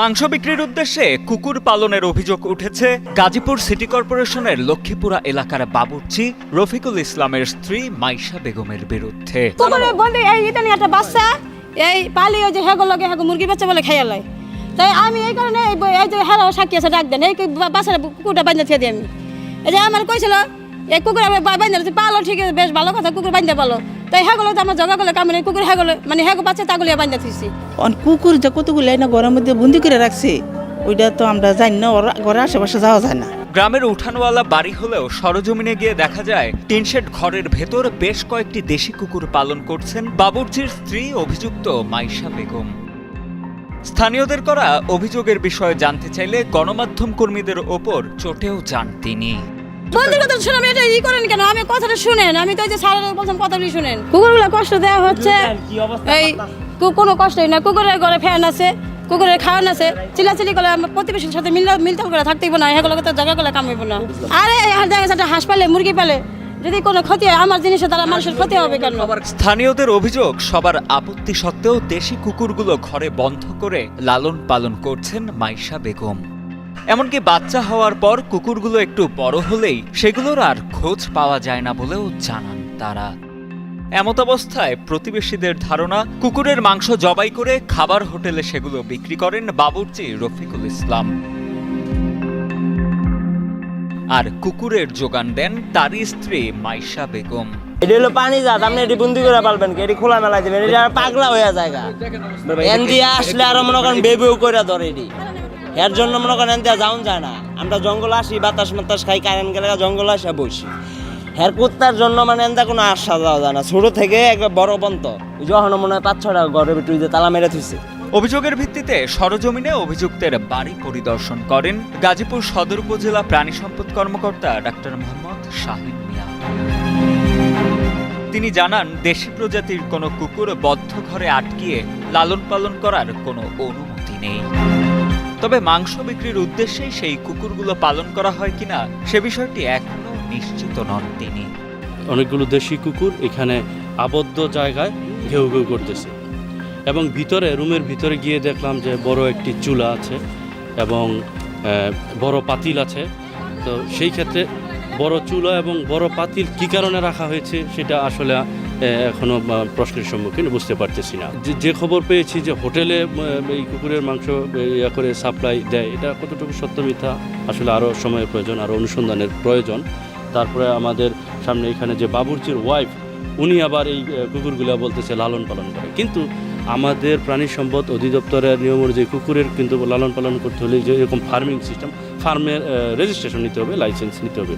মাংস বিক্রির উদ্দেশ্যে কুকুর পালনের অভিযোগ উঠেছে গাজীপুর সিটি কর্পোরেশনের লক্ষ্মীপুরা এলাকার বাবুর্চি রফিকুল ইসলামের স্ত্রী মাইশা বেগমের বিরুদ্ধে। কুকুরের বন্ধু এই ইতানি একটা বাচ্চা এই পালি ওই যে হেগোলগে হেগো মুরগি বাচ্চা বলে খাইয়া লয়, তাই আমি এই কারণে এই যে হেরাও সাক্ষী আছে ডাক দেন এই বাচ্চাটা কুকুরটা বান্ধা দিয়ে দিই আমি। এই যে আমার কইছিল এই কুকুর আমি বান্ধা পালো, ঠিক আছে, বেশ ভালো কথা, কুকুর বান্ধা পালো, তাই হেগুলো তো আমার জগা গলে কামড়ে কুকুর হেগুলো মানে হেগো বাচ্চা তাগুলিয়া বান্ধা থুইছি। কুকুর যে কতগুলো না ঘরের মধ্যে বন্দি করে রাখছে ওইটা তো আমরা জানি না, ঘরের আশেপাশে যাওয়া যায় না। গ্রামের উঠানওয়ালা বাড়ি হলেও সরজমিনে গিয়ে দেখা যায় টিনশেড ঘরের ভেতর বেশ কয়েকটি দেশি কুকুর পালন করছেন বাবুর্চির স্ত্রী অভিযুক্ত মাইশা বেগম। স্থানীয়দের করা অভিযোগের বিষয়ে জানতে চাইলে গণমাধ্যম কর্মীদের ওপর চটেও যান তিনি। বন্ধুর কথা শুনে আমি এটা ই করেন কেন, আমি কথাটা শুনেন, আমি তো এই যে স্যারের বলছেন কথাগুলি শুনেন। কুকুরগুলো কষ্ট দেওয়া হচ্ছে, এই কোনো কষ্টই না, কুকুরের ঘরে ফ্যান আছে, কুকুরের খাওয়ান আছে, চিলাচিলি করে আমার প্রতিবেশীর সাথে মিলতাল করে থাকতেইব না, এগুলোকে তো জায়গা করে কামাইব না। আরে দেখা যাচ্ছে একটা হাঁস পালে মুরগি পালে যদি কোনো ক্ষতি হয় আমার জিনিসের দ্বারা মানুষের ক্ষতি হবে কেন? স্থানীয়দের অভিযোগ সবার আপত্তি সত্ত্বেও দেশি কুকুরগুলো ঘরে বন্ধ করে লালন পালন করছেন মাইশা বেগম। এমনকি বাচ্চা হওয়ার পর কুকুরগুলো একটু বড় হলেই সেগুলোর আর খোঁজ পাওয়া যায় না বলেও জানান তারা। এমত অবস্থায় প্রতিবেশীদের ধারণা কুকুরের মাংস জবাই করে খাবার হোটেলে সেগুলো বিক্রি করেন বাবুর্চি রফিকুল ইসলাম, আর কুকুরের যোগান দেন তারই স্ত্রী মাইশা বেগম। এটি হলো পানি জাত, আপনি এটি বন্দি করে পালবেন কি, এটি খোলা মেলা দিবেন, এটা পাগলা হয়ে জায়গা এনদিয়া আসলে আরো মনে করেন বেবেও করে ধরে এটি, এর জন্য মনে করেন এনদিয়া যাওন যায় না। আমরা জঙ্গল আসি, বাতাস মাতাস খাই, কারেন্ট গেলে জঙ্গল আসে বসি, হের কুত্তার জন্য মানে এনদা কোনো আশা যাওয়া যায় না, ছোট থেকে একবার বড় পর্যন্ত যখন মনে হয় 5-6টা ঘরের ভিতরে তালা মেরে থুইছে। অভিযোগের ভিত্তিতে সরজমিনে অভিযুক্তের বাড়ি পরিদর্শন করেন গাজীপুর সদর উপজেলা প্রাণী সম্পদ কর্মকর্তা ডাক্তার মোহাম্মদ শাহিন মিয়া। তিনি জানান দেশি প্রজাতির কোনো কুকুর বদ্ধ ঘরে আটকিয়ে লালন পালন করার কোনো অনুমতি নেই, তবে মাংস বিক্রির উদ্দেশ্যেই সেই কুকুরগুলো পালন করা হয় কিনা সে বিষয়টি এখনো নিশ্চিত নন তিনি। অনেকগুলো দেশি কুকুর এখানে আবদ্ধ জায়গায় ঘেউ ঘেউ করতেছে এবং ভিতরে রুমের ভিতরে গিয়ে দেখলাম যে বড় একটি চুলা আছে এবং বড় পাতিল আছে। তো সেই ক্ষেত্রে বড় চুলা এবং বড় পাতিল কী কারণে রাখা হয়েছে সেটা আসলে এখনও প্রশ্নের সম্মুখীন বুঝতে পারতেছি না। যে খবর পেয়েছি যে হোটেলে এই কুকুরের মাংস ইয়া করে সাপ্লাই দেয়, এটা কতটুকু সত্য মিথ্যা আসলে আরও সময়ের প্রয়োজন, আরও অনুসন্ধানের প্রয়োজন। তারপরে আমাদের সামনে এখানে যে বাবুর্চির ওয়াইফ, উনি আবার এই কুকুরগুলো বলতেছে লালন পালন করে, কিন্তু আমাদের প্রাণী সম্পদ অধিদপ্তরের নিয়ম অনুযায়ী কুকুরের কিন্তু লালন পালন করতে হলে যে এরকম ফার্মিং সিস্টেম, ফার্মের রেজিস্ট্রেশন নিতে হবে, লাইসেন্স নিতে হবে।